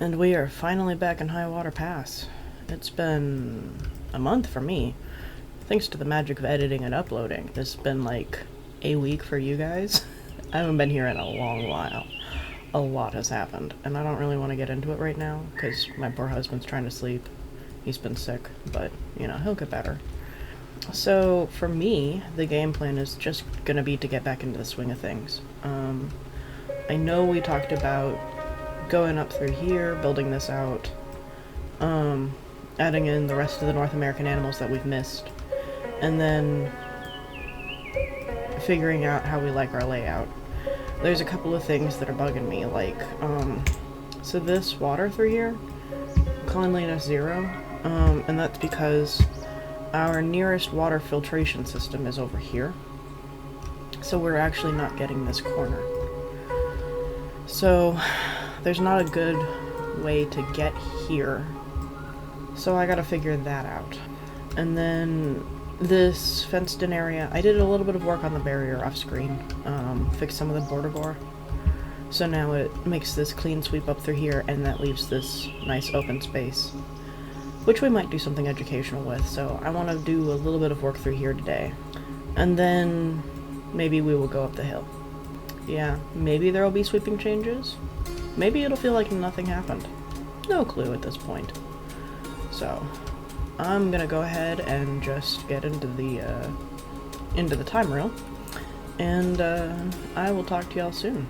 And we are finally back in Highwater Pass. It's been a month for me. Thanks to the magic of editing and uploading. This has been like a week for you guys. I haven't been here in a long while. A lot has happened, and I don't really want to get into it right now, because my poor husband's trying to sleep. He's been sick, but, you know, he'll get better. So, for me, the game plan is just gonna be to get back into the swing of things. I know we talked about going up through here, building this out, adding in the rest of the North American animals that we've missed, and then figuring out how we like our layout. There's a couple of things that are bugging me, like, so this water through here, cleanliness 0, and that's because our nearest water filtration system is over here, so we're actually not getting this corner. So there's not a good way to get here, so I gotta figure that out. And then this fenced-in area, I did a little bit of work on the barrier off-screen, fixed some of the border gore, so now it makes this clean sweep up through here, and that leaves this nice open space, which we might do something educational with, so I want to do a little bit of work through here today. And then maybe we will go up the hill. Yeah, maybe there will be sweeping changes. Maybe it'll feel like nothing happened. No clue at this point. So, I'm gonna go ahead and just get into the time reel, and I will talk to y'all soon.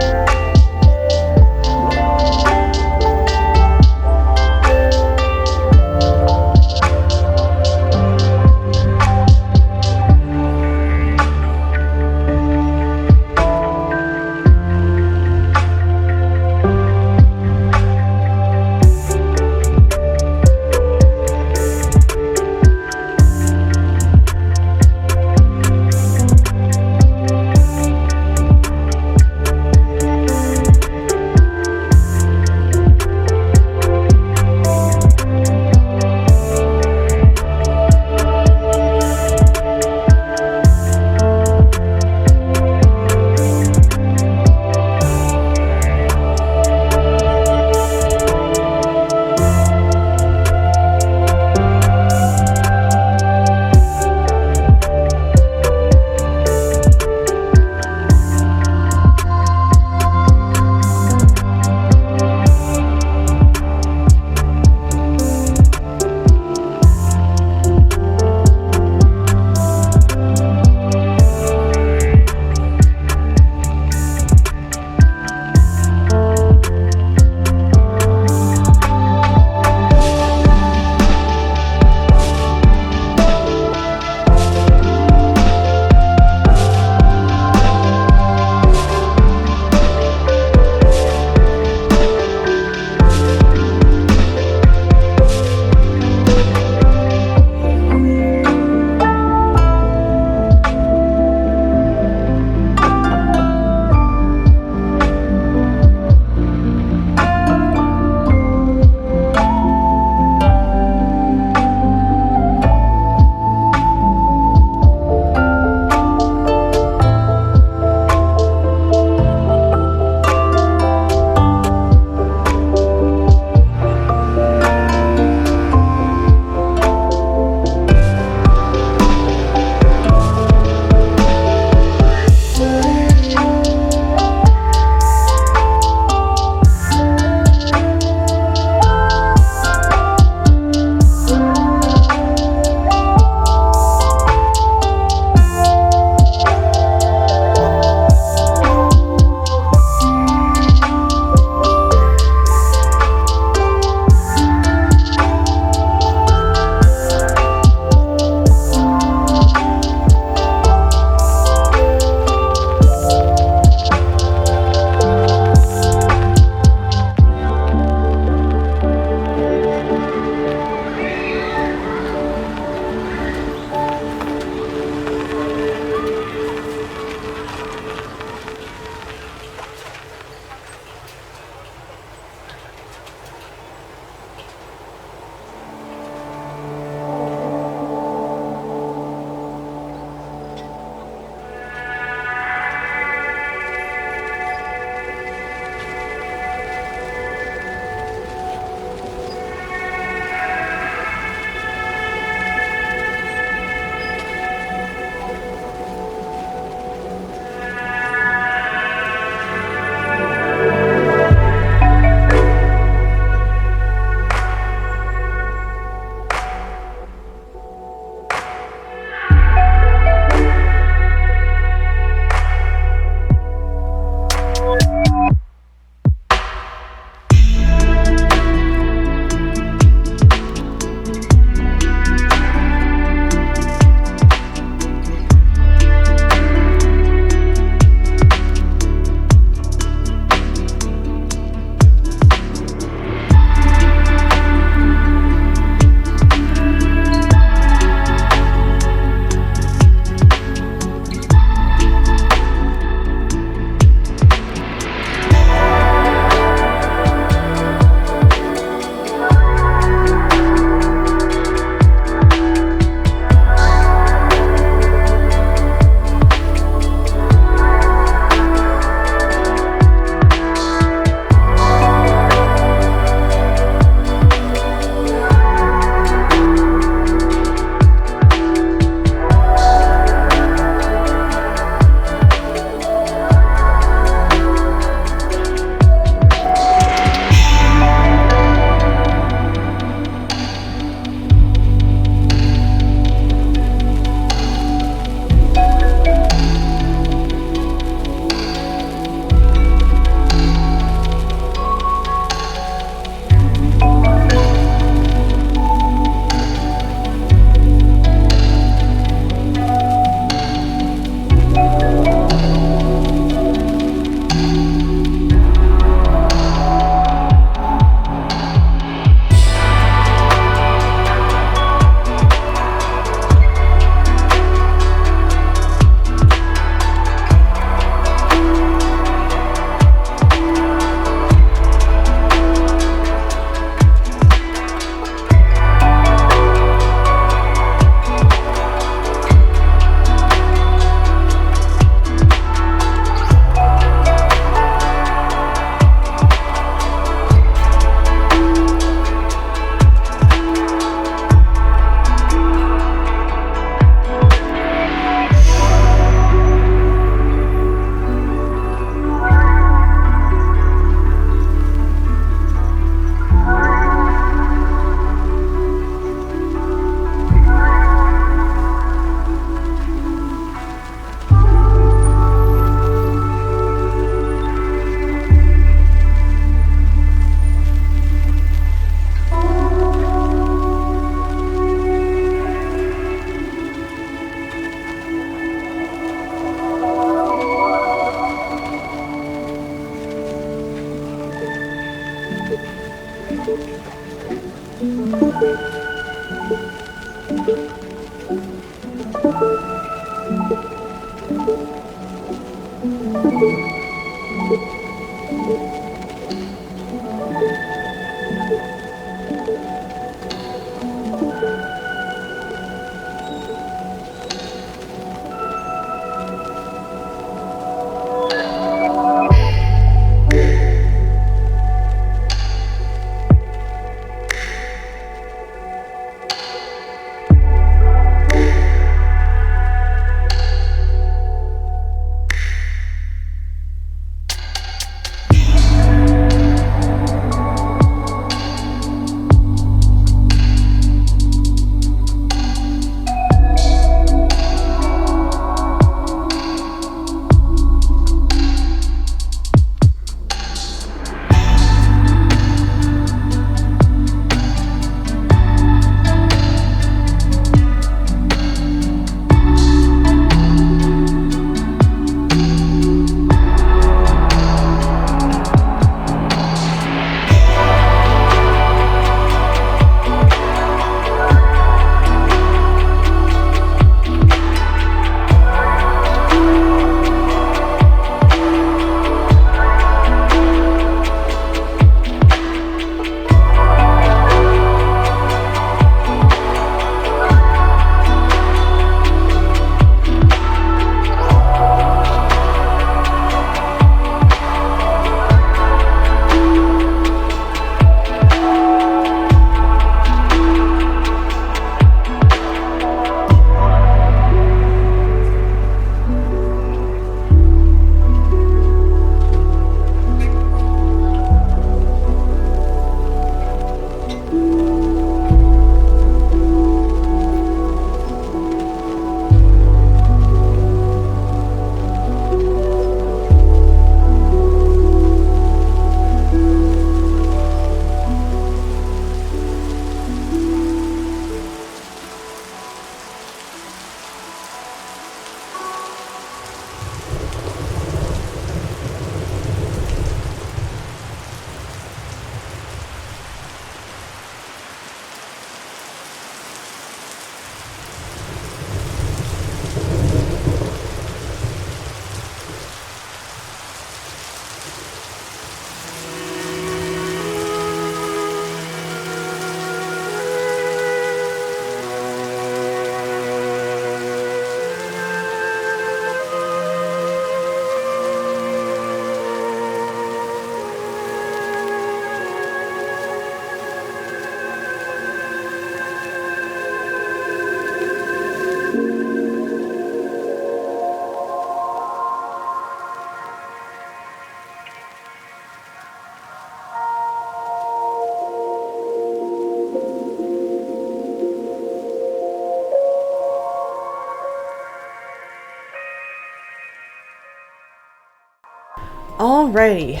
Alrighty,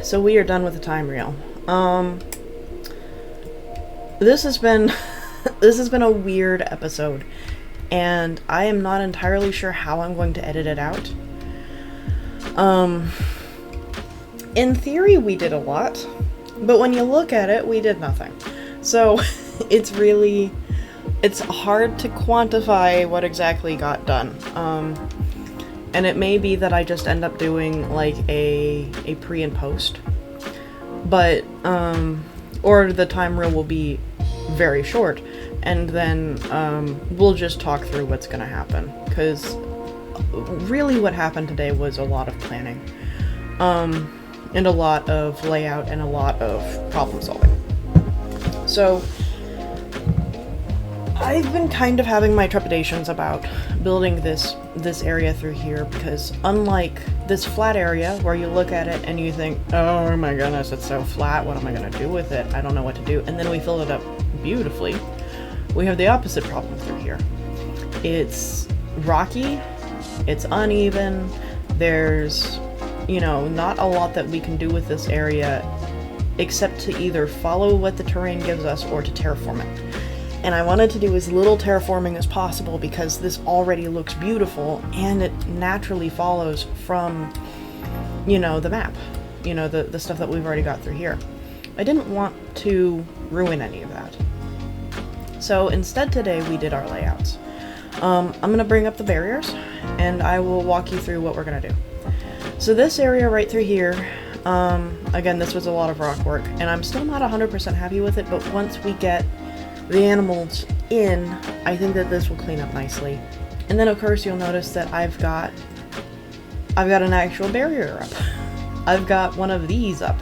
so we are done with the time reel. This has been this has been a weird episode, and I am not entirely sure how I'm going to edit it out. In theory, we did a lot, but when you look at it, we did nothing. So it's hard to quantify what exactly got done. And it may be that I just end up doing like a pre and post, but or the time reel will be very short, and then we'll just talk through what's gonna happen, because really what happened today was a lot of planning, and a lot of layout and a lot of problem solving. So I've been kind of having my trepidations about building this area through here, because unlike this flat area where you look at it and you think, oh my goodness, it's so flat, what am I going to do with it? I don't know what to do. And then we fill it up beautifully. We have the opposite problem through here. It's rocky, it's uneven, there's, not a lot that we can do with this area except to either follow what the terrain gives us or to terraform it. And I wanted to do as little terraforming as possible because this already looks beautiful and it naturally follows from, the map, the stuff that we've already got through here. I didn't want to ruin any of that. So instead today we did our layouts. I'm going to bring up the barriers and I will walk you through what we're going to do. So this area right through here, again, this was a lot of rock work and I'm still not 100% happy with it, but once we get the animals in, I think that this will clean up nicely. And then of course you'll notice that I've got an actual barrier up. I've got one of these up.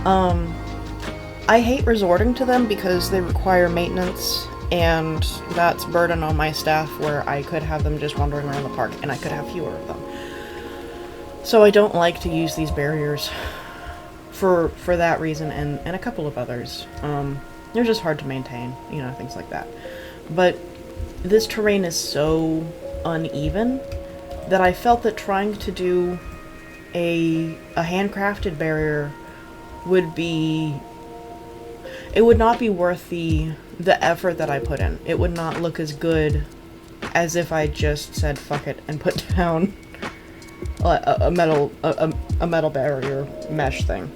I hate resorting to them because they require maintenance, and that's burden on my staff, where I could have them just wandering around the park and I could have fewer of them. So I don't like to use these barriers for that reason and a couple of others. They're just hard to maintain, things like that. But this terrain is so uneven that I felt that trying to do a handcrafted barrier would not be worth the effort that I put in. It would not look as good as if I just said fuck it and put down a metal barrier mesh thing.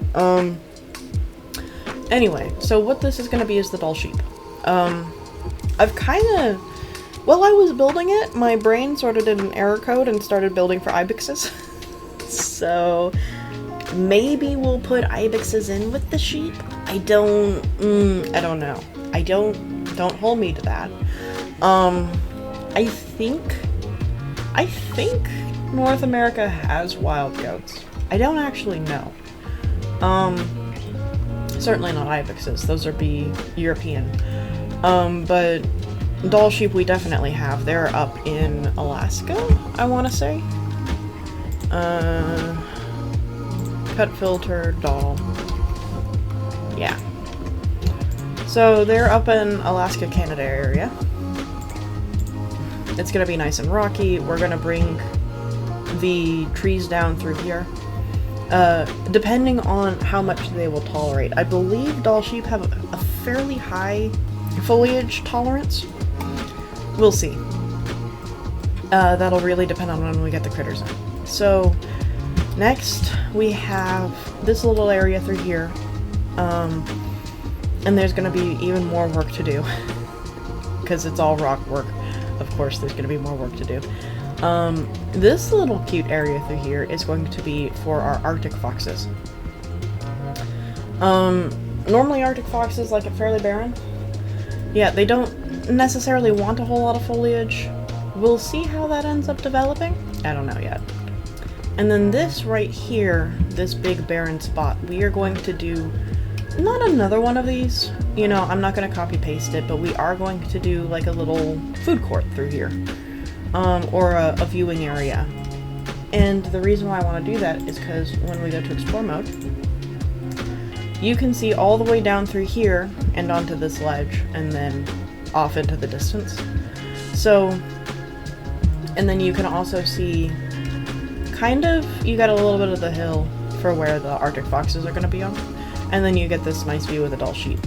Anyway, so what this is going to be is the doll sheep. While I was building it, my brain sort of did an error code and started building for ibexes. So maybe we'll put ibexes in with the sheep. I don't know. Don't hold me to that. I think North America has wild goats. I don't actually know. Certainly not ibexes, those would be European. But doll sheep we definitely have. They're up in Alaska, I want to say. Cut filter doll. Yeah. So they're up in Alaska, Canada area. It's gonna be nice and rocky. We're gonna bring the trees down through here. Depending on how much they will tolerate. I believe doll sheep have a fairly high foliage tolerance. We'll see. That'll really depend on when we get the critters in. So, next we have this little area through here. And there's going to be even more work to do. Because it's all rock work. Of course there's going to be more work to do. This little cute area through here is going to be for our Arctic foxes. Normally Arctic foxes like it fairly barren. Yeah, they don't necessarily want a whole lot of foliage. We'll see how that ends up developing. I don't know yet. And then this right here, this big barren spot, we are going to do not another one of these. I'm not going to copy paste it, but we are going to do like a little food court through here. Or a viewing area. And the reason why I want to do that is because when we go to explore mode, you can see all the way down through here and onto this ledge and then off into the distance. So, and then you can also see you got a little bit of the hill for where the Arctic foxes are going to be on. And then you get this nice view of the dull sheep.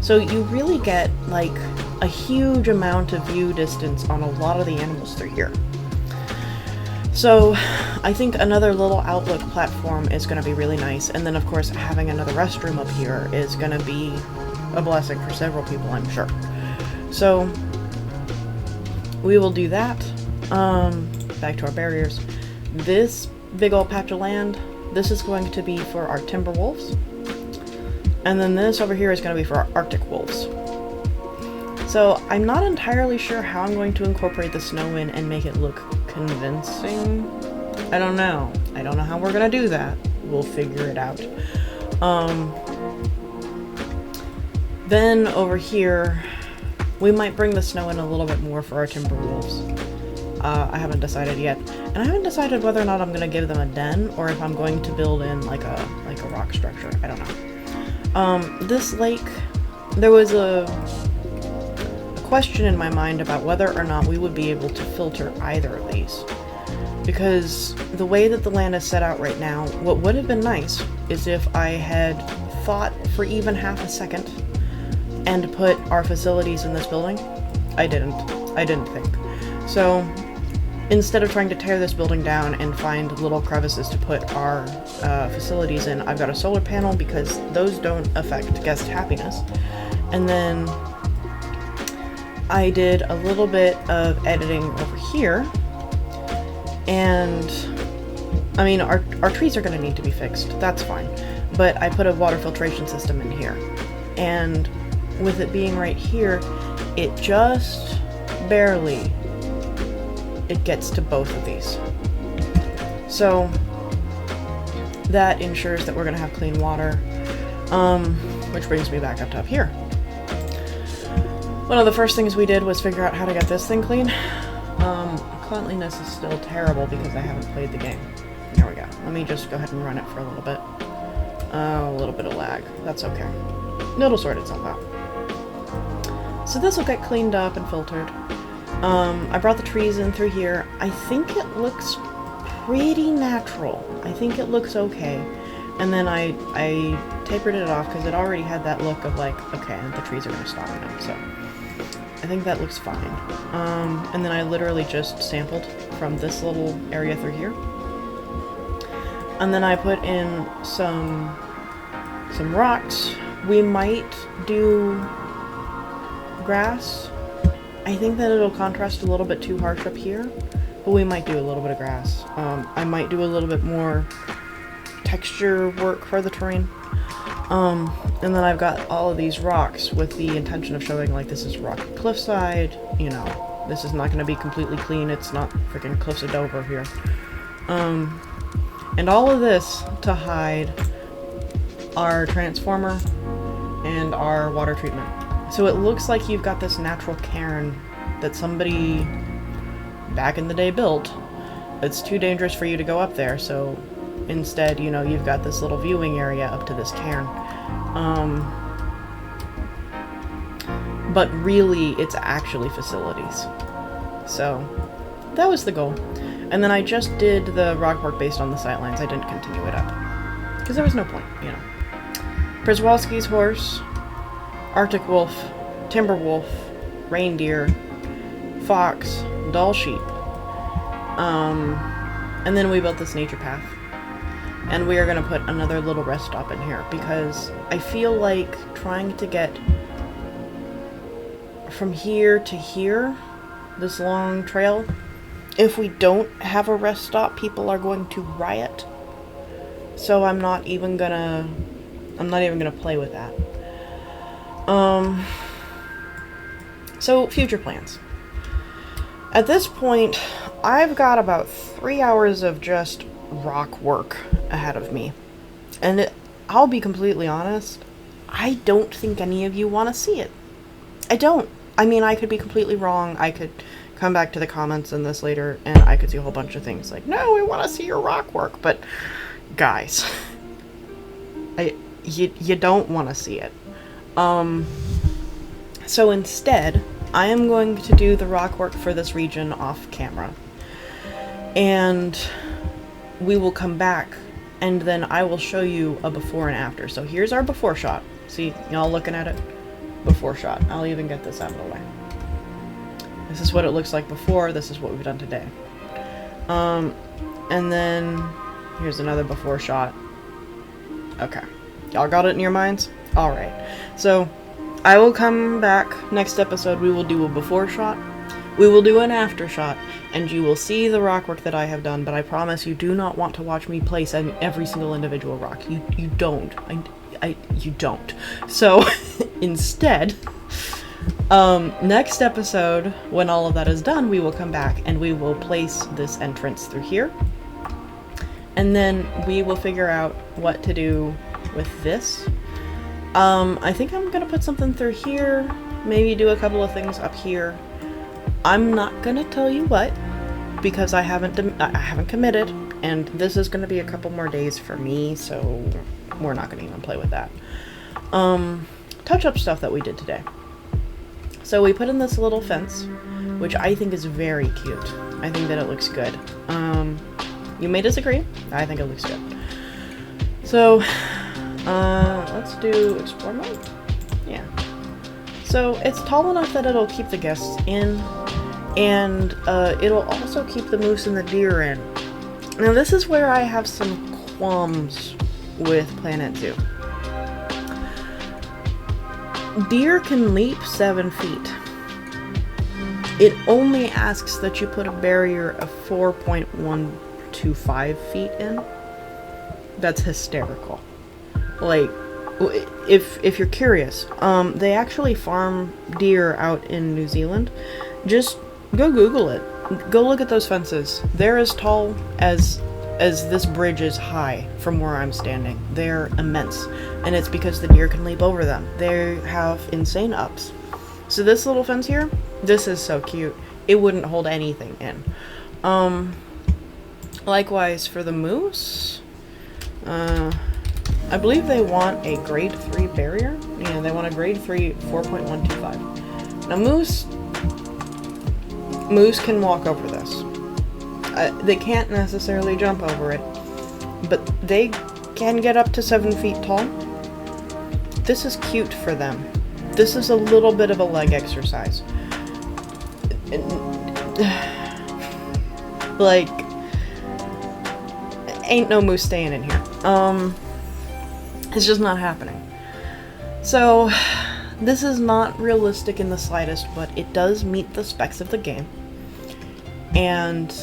So you really get like a huge amount of view distance on a lot of the animals through here. So I think another little outlook platform is going to be really nice. And then of course having another restroom up here is going to be a blessing for several people, I'm sure. So we will do that. Back to our barriers. This big old patch of land, this is going to be for our timber wolves. And then this over here is going to be for our Arctic wolves. So I'm not entirely sure how I'm going to incorporate the snow in and make it look convincing. I don't know. I don't know how we're going to do that. We'll figure it out. Then over here, we might bring the snow in a little bit more for our timber wolves. I haven't decided yet. And I haven't decided whether or not I'm going to give them a den or if I'm going to build in like a rock structure. I don't know. This lake, there was a question in my mind about whether or not we would be able to filter either of these. Because the way that the land is set out right now, what would have been nice is if I had thought for even half a second and put our facilities in this building. I didn't think. So instead of trying to tear this building down and find little crevices to put our facilities in, I've got a solar panel because those don't affect guest happiness. And then I did a little bit of editing over here. And I mean, our trees are going to need to be fixed. That's fine. But I put a water filtration system in here. And with it being right here, it just barely, it gets to both of these. So that ensures that we're going to have clean water, which brings me back up to up here. One of the first things we did was figure out how to get this thing clean. Cleanliness is still terrible because I haven't played the game. There we go. Let me just go ahead and run it for a little bit. A little bit of lag. That's okay. It'll sort itself out. So this will get cleaned up and filtered. I brought the trees in through here. I think it looks pretty natural. I think it looks okay. And then I tapered it off because it already had that look of like, okay, the trees are going to stop now. So I think that looks fine. And then I literally just sampled from this little area through here. And then I put in some rocks. We might do grass. I think that it'll contrast a little bit too harsh up here, but we might do a little bit of grass. I might do a little bit more texture work for the terrain. And then I've got all of these rocks with the intention of showing like this is rocky cliffside, you know, this is not going to be completely clean, it's not freaking Cliffs of Dover here. And all of this to hide our transformer and our water treatment. So it looks like you've got this natural cairn that somebody back in the day built. It's too dangerous for you to go up there, so instead, you know, you've got this little viewing area up to this cairn. But really, it's actually facilities. So that was the goal. And then I just did the rock work based on the sightlines. I didn't continue it up because there was no point, you know. Przewalski's horse, Arctic wolf, timber wolf, reindeer, fox, dull sheep. And then we built this nature path. And we are going to put another little rest stop in here because I feel like trying to get from here to here, this long trail, if we don't have a rest stop, people are going to riot. So I'm not even gonna play with that. So future plans. At this point, I've got about 3 hours of just rock work ahead of me. And I'll be completely honest, I don't think any of you want to see it. I don't. I mean, I could be completely wrong. I could come back to the comments in this later and I could see a whole bunch of things like, no, we want to see your rock work. But guys, you don't want to see it. So instead, I am going to do the rock work for this region off camera. And we will come back and then I will show you a before and after. So here's our before shot. See, y'all looking at it? Before shot. I'll even get this out of the way. This is what it looks like before. This is what we've done today. And then here's another before shot. Okay. Y'all got it in your minds? Alright. So I will come back next episode. We will do a before shot. We will do an after shot. And you will see the rock work that I have done. But I promise you do not want to watch me place every single individual rock. You don't. You don't. So instead, next episode, when all of that is done, we will come back and we will place this entrance through here. And then we will figure out what to do with this. I think I'm gonna put something through here, maybe do a couple of things up here. I'm not gonna tell you what, because I haven't committed, and this is gonna be a couple more days for me, so we're not gonna even play with that. Touch-up stuff that we did today. So we put in this little fence, which I think is very cute. I think that it looks good. You may disagree. I think it looks good. So, let's do explore mode. Yeah. So it's tall enough that it'll keep the guests in, and it'll also keep the moose and the deer in. Now this is where I have some qualms with Planet Zoo. Deer can leap 7 feet. It only asks that you put a barrier of 4.125 feet in. That's hysterical. Like, if you're curious, they actually farm deer out in New Zealand. Just go Google it. Go look at those fences. They're as tall as this bridge is high from where I'm standing. They're immense. And it's because the deer can leap over them. They have insane ups. So this little fence here, this is so cute. It wouldn't hold anything in. Likewise for the moose, I believe they want a grade 3 barrier. Yeah, they want a grade 3 4.125. Now moose can walk over this. They can't necessarily jump over it, but they can get up to 7 feet tall. This is cute for them. This is a little bit of a leg exercise. Like, ain't no moose staying in here. It's just not happening. So, this is not realistic in the slightest, but it does meet the specs of the game. And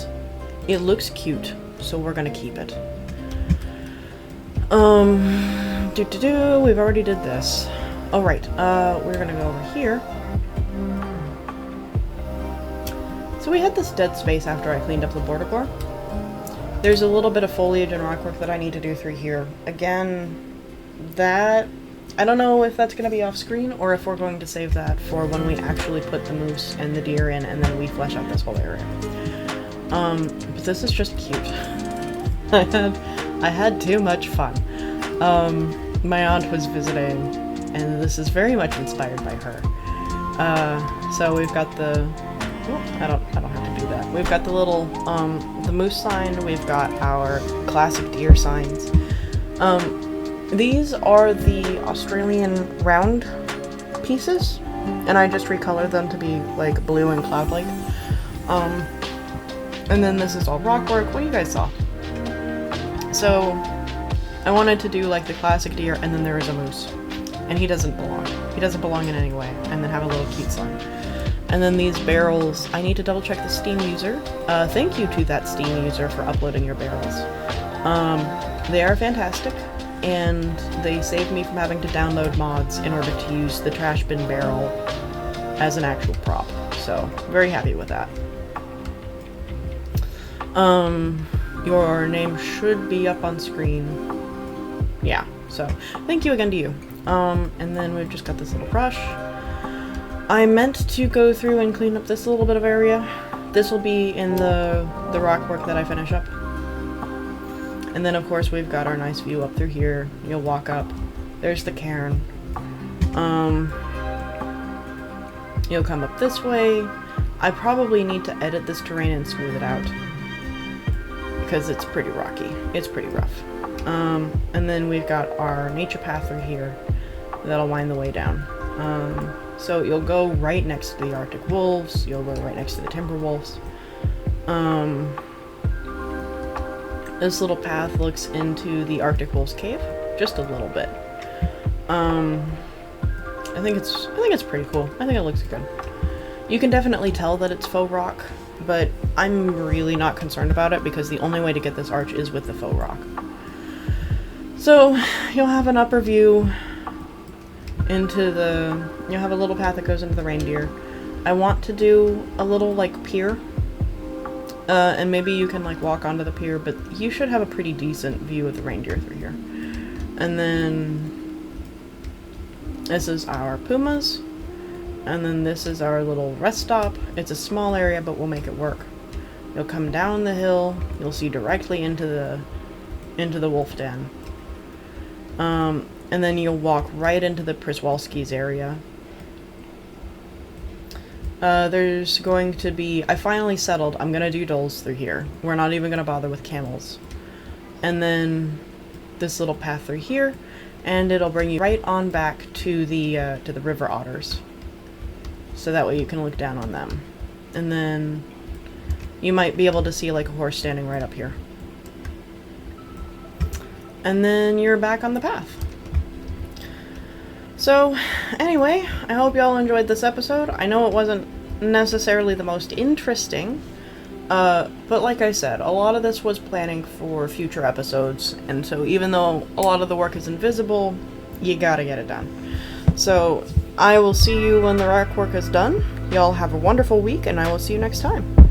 it looks cute, so we're gonna keep it. We've already did this. Oh, right. We're gonna go over here. So we had this dead space after I cleaned up the border core. There's a little bit of foliage and rockwork that I need to do through here. Again, that... I don't know if that's going to be off screen or if we're going to save that for when we actually put the moose and the deer in and then we flesh out this whole area. But this is just cute. I had too much fun. My aunt was visiting, and this is very much inspired by her. So we've got the... Oh, I don't have to do that. We've got the little, the moose sign, we've got our classic deer signs. These are the Australian round pieces, and I just recolored them to be, like, blue and cloud-like. And then this is all rock work. What you guys saw. So, I wanted to do, like, the classic deer, and then there is a moose. And he doesn't belong. He doesn't belong in any way. And then have a little cute sign. And then these barrels, I need to double check the Steam user. Thank you to that Steam user for uploading your barrels. They are fantastic, and they saved me from having to download mods in order to use the trash bin barrel as an actual prop. So, very happy with that. Your name should be up on screen. Yeah, so thank you again to you. And then we've just got this little brush. I meant to go through and clean up this little bit of area. This will be in the rock work that I finish up. And then of course we've got our nice view up through here. You'll walk up. There's the cairn. You'll come up this way. I probably need to edit this terrain and smooth it out, because it's pretty rocky. It's pretty rough. And then we've got our nature path through here that'll wind the way down. So you'll go right next to the Arctic wolves, you'll go right next to the timber wolves. This little path looks into the Arctic wolves cave, just a little bit. I think it's pretty cool. I think it looks good. You can definitely tell that it's faux rock, but I'm really not concerned about it because the only way to get this arch is with the faux rock. So you'll have an upper view you'll have a little path that goes into the reindeer. I want to do a little like pier, and maybe you can like walk onto the pier, but you should have a pretty decent view of the reindeer through here. And then this is our pumas, and then this is our little rest stop. It's a small area, but we'll make it work. You'll come down the hill, you'll see directly into the wolf den. And then you'll walk right into the Przewalski's area. There's going to be... I finally settled. I'm gonna do doles through here. We're not even gonna bother with camels. And then this little path through here, and it'll bring you right on back to the river otters. So that way you can look down on them. And then you might be able to see like a horse standing right up here. And then you're back on the path. So, anyway, I hope y'all enjoyed this episode. I know it wasn't necessarily the most interesting, but like I said, a lot of this was planning for future episodes, and so even though a lot of the work is invisible, you gotta get it done. So, I will see you when the rock work is done. Y'all have a wonderful week, and I will see you next time.